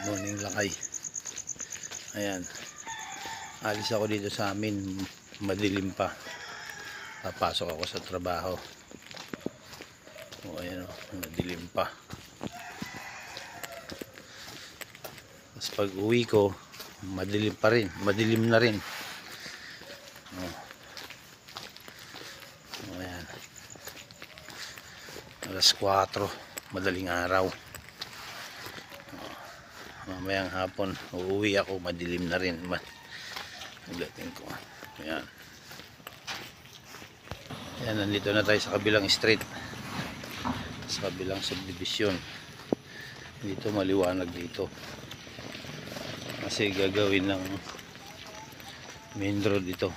Good morning lakay. Ayan, alis ako dito sa amin, madilim pa. Papasok ako sa trabaho. O ayan o, madilim pa. Tapos pag uwi ko, madilim pa rin, madilim na rin. O ayan, alas 4, madaling araw. Mamayang hapon uuwi ako, madilim na rin pagdating ko. Ayan, ayan, nandito na tayo sa kabilang street, sa kabilang subdivision. Dito maliwanag dito kasi gagawin ng main road dito.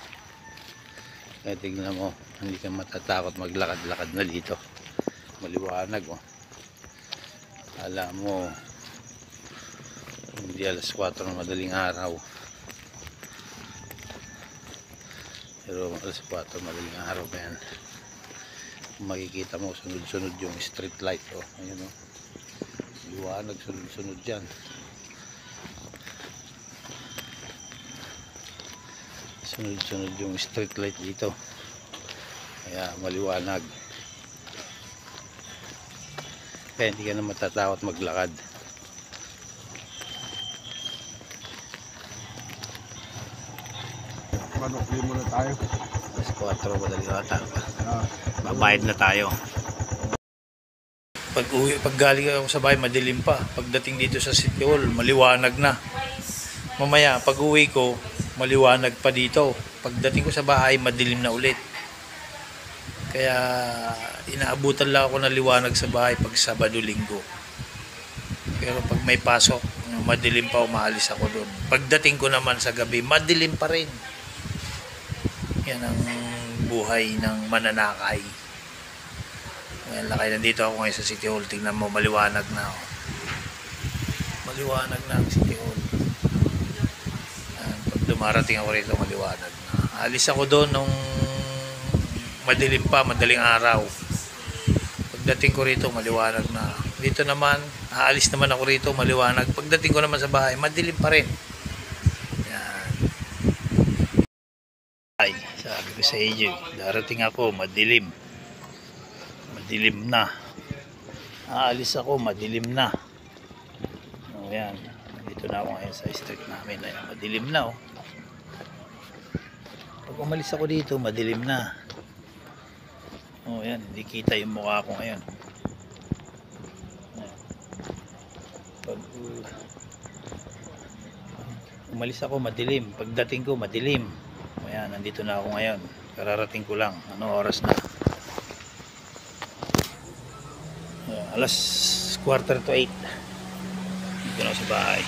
Kaya tignan mo, hindi ka matatakot maglakad-lakad na dito, maliwanag oh. Alam mo hindi alas 4 ng madaling araw, pero alas 4 madaling araw pa yan. Makikita mo sunod-sunod yung street light oh. Ayun oh, liwanag, sunod-sunod yan. Sunod-sunod yung street light dito, kaya maliwanag. Kaya hindi ka na matatakot maglakad. Panukli muna tayo. Alas 4 madaling ata. Babayad na tayo. Pag galing ako sa bahay, madilim pa. Pagdating dito sa City Hall, maliwanag na. Mamaya, pag uwi ko, maliwanag pa dito. Pagdating ko sa bahay, madilim na ulit. Kaya inaabutan lang ako ng liwanag sa bahay pag Sabado, Linggo. Pero pag may pasok, madilim pa, umaalis ako doon. Pagdating ko naman sa gabi, madilim pa rin. Yan ang buhay ng mananakay. Ayan, lakay, nandito ako ngayon sa City Hall. Tingnan mo, maliwanag na oh. Maliwanag na ang City Hall. Ayan, pag dumarating ako rito, maliwanag na. Alis ako doon nung madilim pa, madaling araw. Pagdating ko rito, maliwanag na. Dito naman, aalis naman ako rito, maliwanag. Pagdating ko naman sa bahay, madilim pa rin. Yan. Ay, sabi ko sa AJ, darating ako, madilim. Madilim na. Aalis ako, madilim na. O yan, dito na ako ngayon sa street namin. Ayan, madilim na oh. Pag umalis ako dito, madilim na. Oh, yan, hindi kita yung mukha ko ngayon. Pag umalis ako, madilim. Pagdating ko, madilim. Oh, yan, nandito na ako ngayon. Kararating ko lang. Ano oras na? Alas 7:45. Dito na ako sa bahay.